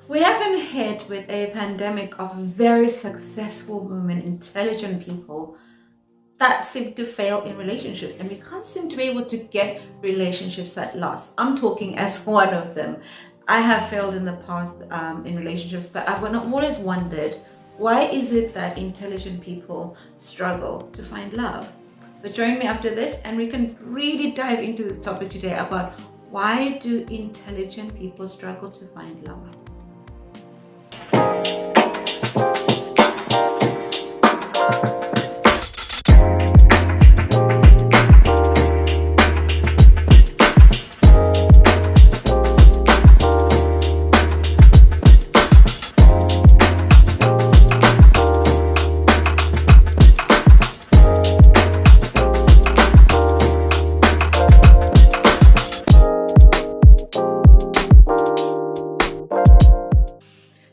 We have been hit with a pandemic of very successful women, intelligent people that seem to fail in relationships, and we can't seem to be able to get relationships at last. I'm talking as one of them. I have failed in the past in relationships, but I've always wondered, why is it that intelligent people struggle to find love? So join me after this and we can really dive into this topic today about why do intelligent people struggle to find love?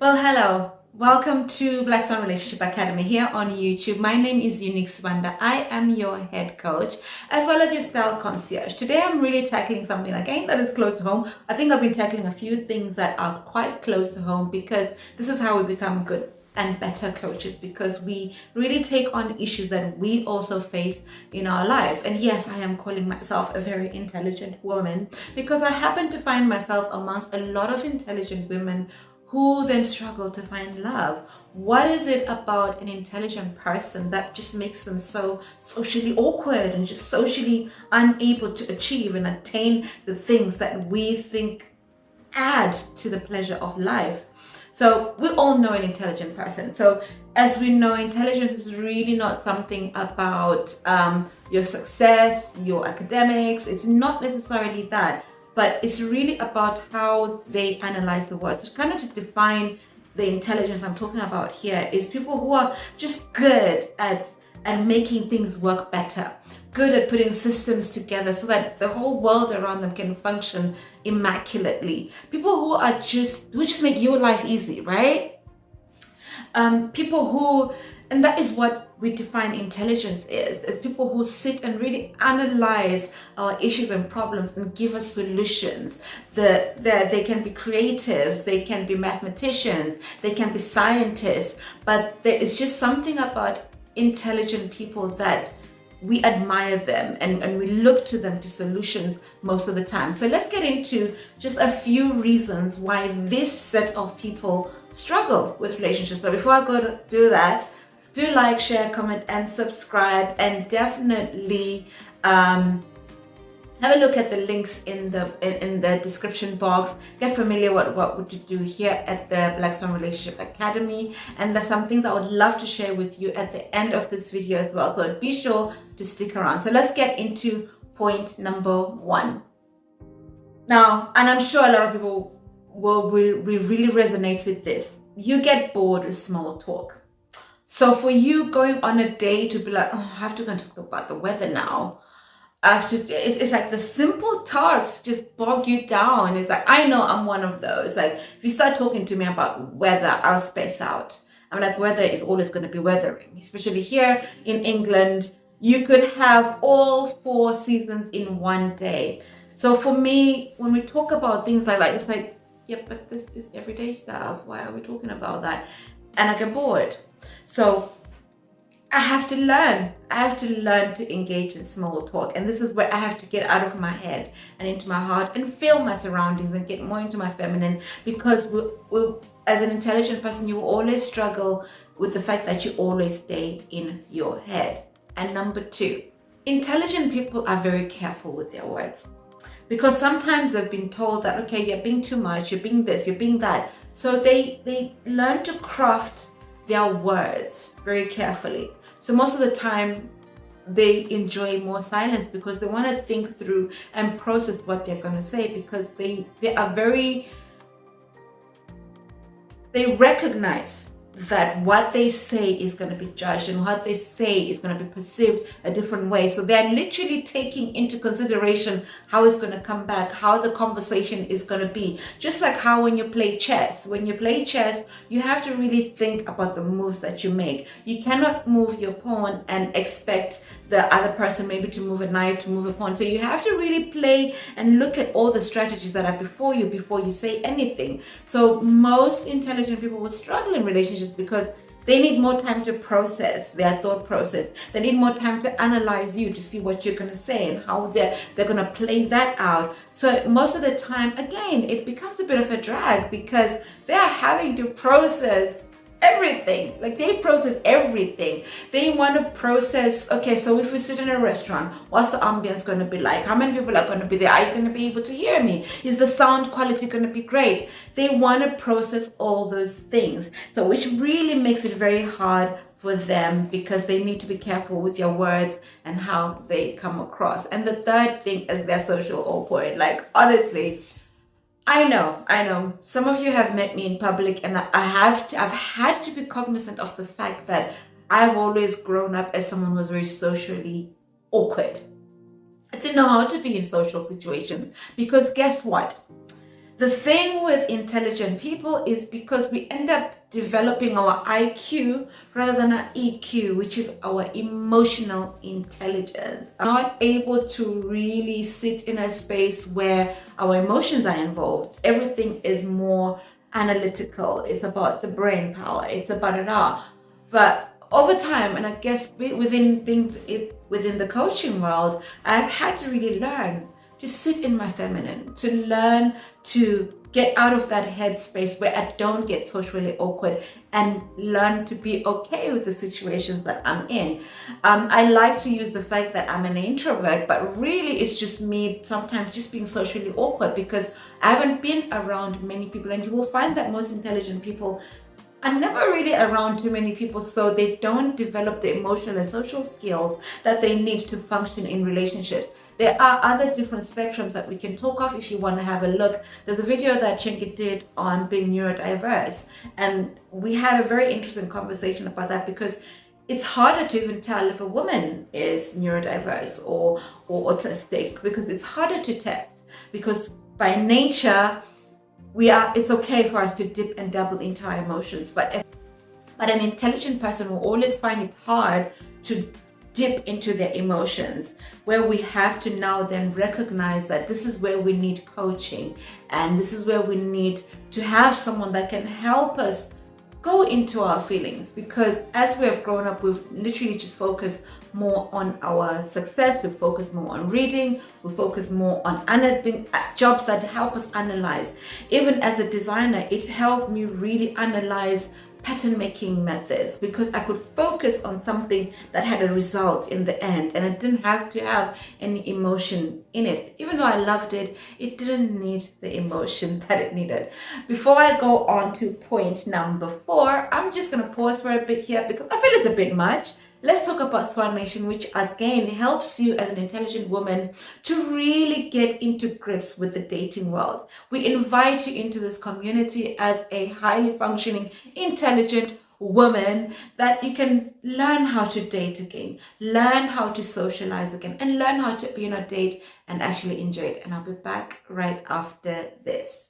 Well, hello. Welcome to Black Swan Relationship Academy here on YouTube. My name is Unique Swanda. I am your head coach as well as your style concierge. Today I'm really tackling something again that is close to home. I think I've been tackling a few things that are quite close to home because this is how we become good and better coaches, because we really take on issues that we also face in our lives. And yes, I am calling myself a very intelligent woman because I happen to find myself amongst a lot of intelligent women who then struggle to find love. What is it about an intelligent person that just makes them so socially awkward and just socially unable to achieve and attain the things that we think add to the pleasure of life? So we all know an intelligent person. So as we know, intelligence is really not something about your success, your academics. It's not necessarily that. But it's really about how they analyze the world. So kind of to define the intelligence I'm talking about here is people who are just good at making things work better, good at putting systems together so that the whole world around them can function immaculately. People who just make your life easy, right? People who, and that is what we define intelligence is people who sit and really analyze our issues and problems and give us solutions. They can be creatives, they can be mathematicians, they can be scientists, but there is just something about intelligent people that we admire them and we look to them to solutions most of the time. So let's get into just a few reasons why this set of people struggle with relationships. But before I go to do that, do like, share, comment, and subscribe, and definitely have a look at the links in the description box. Get familiar with what would you do here at the Black Swan Relationship Academy, and there's some things I would love to share with you at the end of this video as well. So be sure to stick around. So let's get into point number one. Now, and I'm sure a lot of people will really resonate with this. You get bored with small talk. So for you going on a day to be like, oh, I have to go and talk about the weather now. It's like the simple tasks just bog you down. It's like, I know I'm one of those. Like if you start talking to me about weather, I'll space out. I'm like, weather is always going to be weathering, especially here in England. You could have all 4 seasons in one day. So for me, when we talk about things like that, it's like, yeah, but this is everyday stuff. Why are we talking about that? And I get bored. So I have to learn. I have to learn to engage in small talk. And this is where I have to get out of my head and into my heart and feel my surroundings and get more into my feminine, because as an intelligent person, you will always struggle with the fact that you always stay in your head. And number 2, intelligent people are very careful with their words, because sometimes they've been told that, okay, you're being too much, you're being this, you're being that. So they learn to craft their words very carefully. So most of the time they enjoy more silence because they want to think through and process what they're going to say, because they recognize that what they say is going to be judged and what they say is going to be perceived a different way. So they're literally taking into consideration how it's going to come back, how the conversation is going to be. Just like how when you play chess, you have to really think about the moves that you make. You cannot move your pawn and expect the other person maybe to move a knight, to move a pawn. So you have to really play and look at all the strategies that are before you say anything. So most intelligent people will struggle in relationships because they need more time to process their thought process. They need more time to analyze you, to see what you're going to say and how they're going to play that out. So most of the time, again, it becomes a bit of a drag because they are having to process everything. Like, they process everything. They want to process, okay, so if we sit in a restaurant, what's the ambience going to be like? How many people are going to be there? Are you going to be able to hear me? Is the sound quality going to be great? They want to process all those things. So which really makes it very hard for them because they need to be careful with your words and how they come across. And the third thing is they're social awkward. Like, honestly, I know. Some of you have met me in public, and I've had to be cognizant of the fact that I've always grown up as someone who was very socially awkward. I didn't know how to be in social situations because guess what? The thing with intelligent people is because we end up developing our IQ rather than our EQ, which is our emotional intelligence. I'm not able to really sit in a space where our emotions are involved. Everything is more analytical. It's about the brain power. It's about it all. But over time, and I guess within the coaching world, I've had to really learn to sit in my feminine, to learn to get out of that headspace where I don't get socially awkward and learn to be okay with the situations that I'm in. I like to use the fact that I'm an introvert, but really it's just me sometimes just being socially awkward because I haven't been around many people, and you will find that most intelligent people are never really around too many people, so they don't develop the emotional and social skills that they need to function in relationships. There are other different spectrums that we can talk of if you want to have a look. There's a video that Chinky did on being neurodiverse, and we had a very interesting conversation about that because it's harder to even tell if a woman is neurodiverse or autistic because it's harder to test because by nature it's okay for us to dip and dabble into our emotions, but an intelligent person will always find it hard to dip into their emotions, where we have to now then recognize that this is where we need coaching and this is where we need to have someone that can help us go into our feelings, because as we have grown up, we've literally just focused more on our success, we've focused more on reading, we focus more on jobs that help us analyze. Even as a designer, it helped me really analyze pattern making methods because I could focus on something that had a result in the end, and I didn't have to have any emotion in it. Even though I loved it, it didn't need the emotion that it needed. Before I go on to point number 4, I'm just going to pause for a bit here because I feel it's a bit much. Let's talk about SWAN Nation, which again helps you as an intelligent woman to really get into grips with the dating world. We invite you into this community as a highly functioning, intelligent woman that you can learn how to date again, learn how to socialize again, and learn how to be on a date and actually enjoy it. And I'll be back right after this.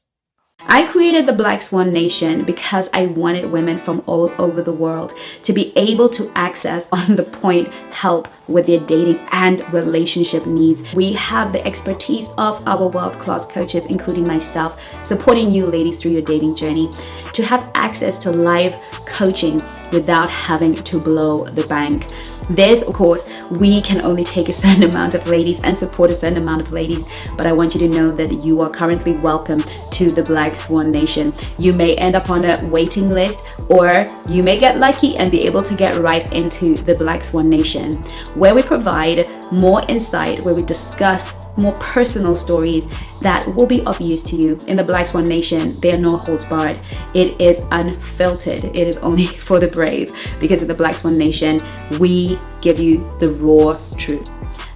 I created the Black Swan Nation because I wanted women from all over the world to be able to access on the point help with their dating and relationship needs. We have the expertise of our world-class coaches, including myself, supporting you ladies through your dating journey to have access to live coaching without having to blow the bank. This, of course, we can only take a certain amount of ladies and support a certain amount of ladies, but I want you to know that you are currently welcome to the Black Swan Nation. You may end up on a waiting list, or you may get lucky and be able to get right into the Black Swan Nation, where we provide more insight, where we discuss more personal stories that will be of use to you. In the Black Swan Nation, there are no holds barred. It is unfiltered. It is only for the brave, because in the Black Swan Nation, we give you the raw truth.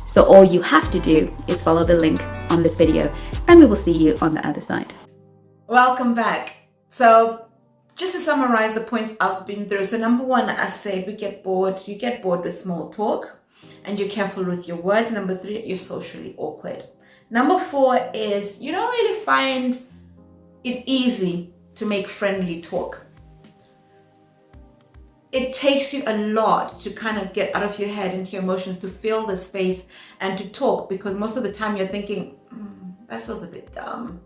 So all you have to do is follow the link on this video, and we will see you on the other side. Welcome back. So just to summarize the points I've been through. So number one, I said you get bored with small talk and you're careful with your words. Number three, you're socially awkward. Number four is you don't really find it easy to make friendly talk. It takes you a lot to kind of get out of your head into your emotions, to feel the space and to talk, because most of the time you're thinking, that feels a bit dumb.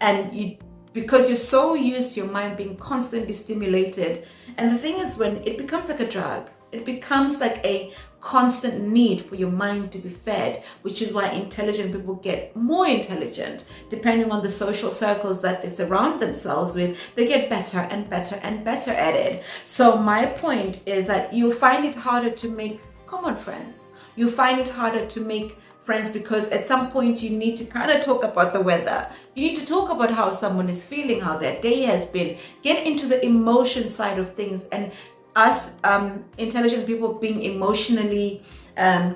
And because you're so used to your mind being constantly stimulated. And the thing is, when it becomes like a drug, it becomes like a constant need for your mind to be fed, which is why intelligent people get more intelligent. Depending on the social circles that they surround themselves with, they get better and better and better at it. So my point is that you'll find it harder to make common friends. You'll find it harder to make friends because at some point you need to kind of talk about the weather. You need to talk about how someone is feeling, how their day has been. Get into the emotion side of things. And us intelligent people being emotionally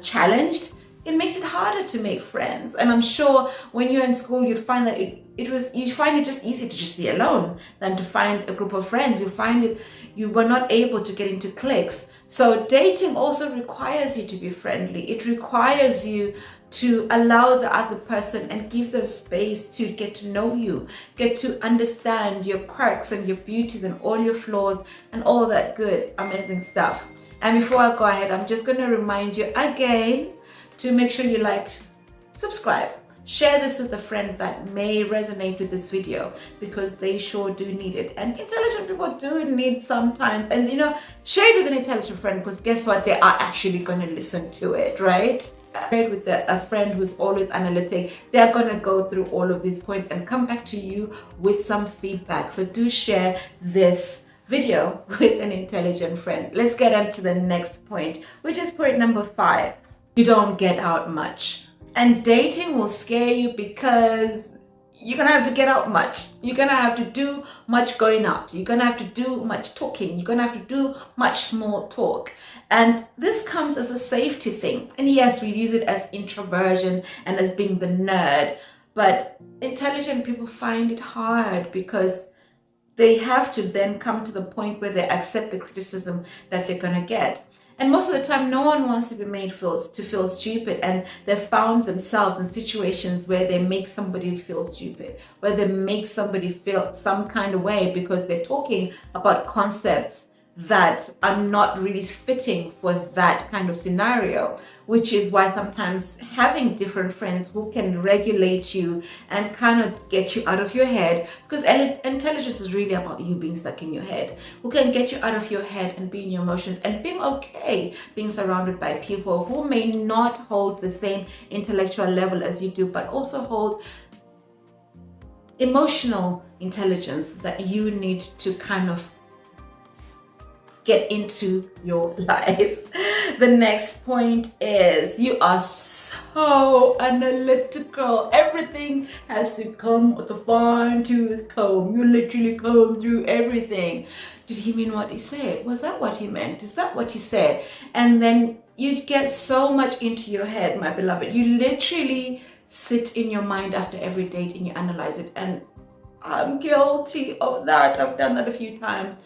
challenged, it makes it harder to make friends. And I'm sure when you're in school, you'd find that you find it just easy to just be alone than to find a group of friends. You find it you were not able to get into cliques. So dating also requires you to be friendly. It requires you to allow the other person and give them space to get to know you, get to understand your quirks and your beauties and all your flaws and all that good, amazing stuff. And before I go ahead, I'm just going to remind you again to make sure you like, subscribe, share this with a friend that may resonate with this video, because they sure do need it. And intelligent people do need sometimes. And share it with an intelligent friend, because guess what? They are actually going to listen to it, right? Share it with a friend who's always analytic. They're going to go through all of these points and come back to you with some feedback. So do share this video with an intelligent friend. Let's get on to the next point, which is point number 5. You don't get out much. And dating will scare you because you're gonna have to get out much. You're gonna have to do much going out. You're gonna have to do much talking. You're gonna have to do much small talk. And this comes as a safety thing. And yes, we use it as introversion and as being the nerd. But intelligent people find it hard because they have to then come to the point where they accept the criticism that they're gonna get. And most of the time, no one wants to be made to feel stupid, and they've found themselves in situations where they make somebody feel stupid, where they make somebody feel some kind of way because they're talking about concepts that are not really fitting for that kind of scenario, which is why sometimes having different friends who can regulate you and kind of get you out of your head, because intelligence is really about you being stuck in your head, who can get you out of your head and be in your emotions and being okay being surrounded by people who may not hold the same intellectual level as you do, but also hold emotional intelligence that you need to kind of get into your life. The next point is you are so analytical. Everything has to come with a fine-tooth comb. You literally comb through everything. Did he mean what he said? Was that what he meant? Is that what he said? And then you get so much into your head, my beloved. You literally sit in your mind after every date and you analyze it. And I'm guilty of that. I've done that a few times.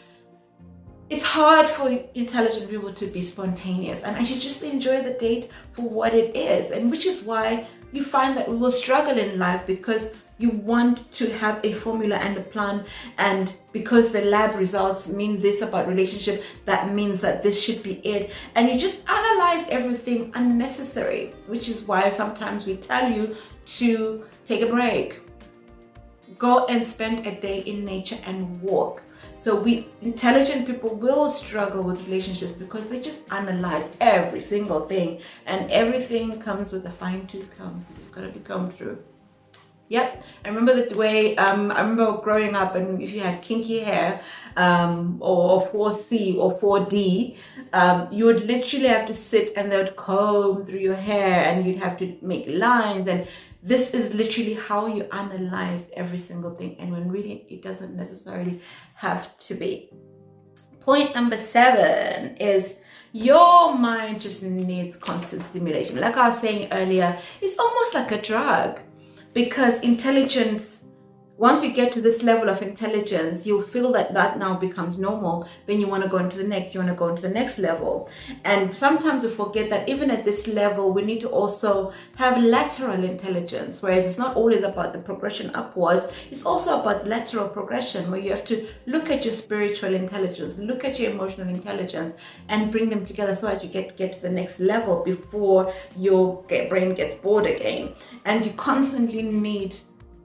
It's hard for intelligent people to be spontaneous, and I should just enjoy the date for what it is. And which is why you find that we will struggle in life, because you want to have a formula and a plan, and because the lab results mean this about relationship, that means that this should be it, and you just analyze everything unnecessary, which is why sometimes we tell you to take a break, go and spend a day in nature and walk. So we intelligent people will struggle with relationships because they just analyze every single thing, and everything comes with a fine-tooth comb. This is gonna be combed through. Yep, I remember the way, I remember growing up, and if you had kinky hair or 4C or 4D, you would literally have to sit and they would comb through your hair, and you'd have to make lines, and this is literally how you analyze every single thing, and when really it doesn't necessarily have to be. Point number 7 is your mind just needs constant stimulation. Like I was saying earlier, it's almost like a drug, because intelligence Once you get to this level of intelligence, you'll feel that that now becomes normal. Then you want to go into the next, you want to go into the next level. And sometimes we forget that even at this level, we need to also have lateral intelligence, whereas it's not always about the progression upwards. It's also about lateral progression, where you have to look at your spiritual intelligence, look at your emotional intelligence, and bring them together so that you get to the next level before your brain gets bored again. And you constantly need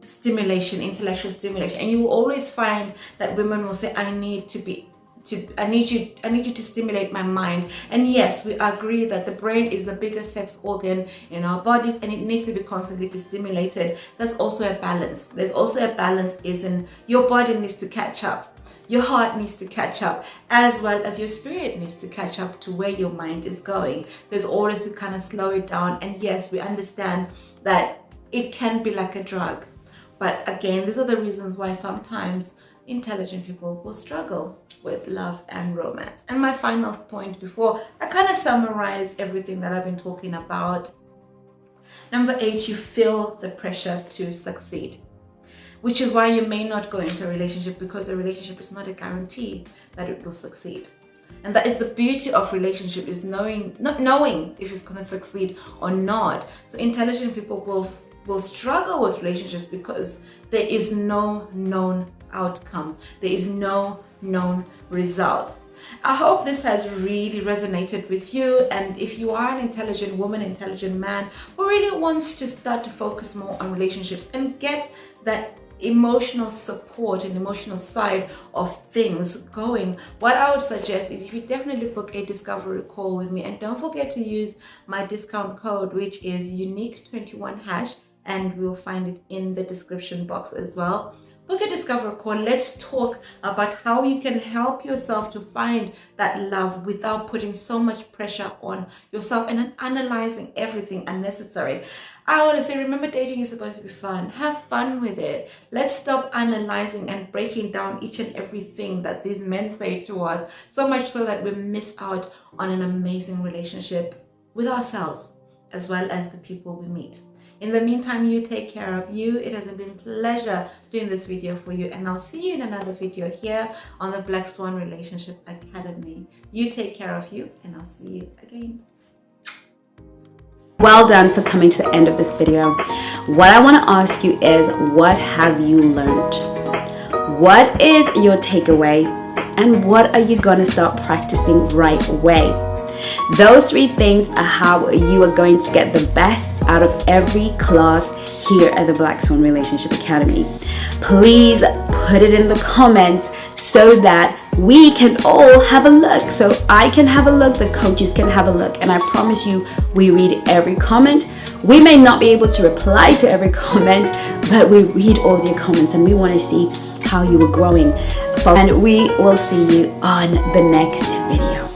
stimulation, intellectual stimulation, and you will always find that women will say, I need you to stimulate my mind. And yes, we agree that the brain is the biggest sex organ in our bodies, and it needs to be constantly be stimulated. There's also a balance. There's also a balance is in your body needs to catch up, your heart needs to catch up, as well as your spirit needs to catch up to where your mind is going. There's always to kind of slow it down. And yes, we understand that it can be like a drug. But again, these are the reasons why sometimes intelligent people will struggle with love and romance. And my final point before I kind of summarize everything that I've been talking about. Number 8, you feel the pressure to succeed, which is why you may not go into a relationship, because a relationship is not a guarantee that it will succeed. And that is the beauty of relationship, is not knowing if it's going to succeed or not. So intelligent people will struggle with relationships because there is no known outcome. There is no known result. I hope this has really resonated with you. And if you are an intelligent woman, intelligent man who really wants to start to focus more on relationships and get that emotional support and emotional side of things going, what I would suggest is if you definitely book a discovery call with me, and don't forget to use my discount code, which is unique21#, and we'll find it in the description box as well. Book a discovery call. Let's talk about how you can help yourself to find that love without putting so much pressure on yourself and analyzing everything unnecessary. I always say, remember, dating is supposed to be fun. Have fun with it. Let's stop analyzing and breaking down each and everything that these men say to us, so much so that we miss out on an amazing relationship with ourselves as well as the people we meet. In the meantime, you take care of you. It has been a pleasure doing this video for you, and I'll see you in another video here on the Black Swan Relationship Academy. You take care of you, and I'll see you again. Well done for coming to the end of this video. What I want to ask you is, what have you learned? What is your takeaway? And what are you going to start practicing right away? Those 3 things are how you are going to get the best out of every class here at the Black Swan Relationship Academy. Please put it in the comments so that we can all have a look. So I can have a look, the coaches can have a look, and I promise you, we read every comment. We may not be able to reply to every comment, but we read all your comments, and we want to see how you are growing. And we will see you on the next video.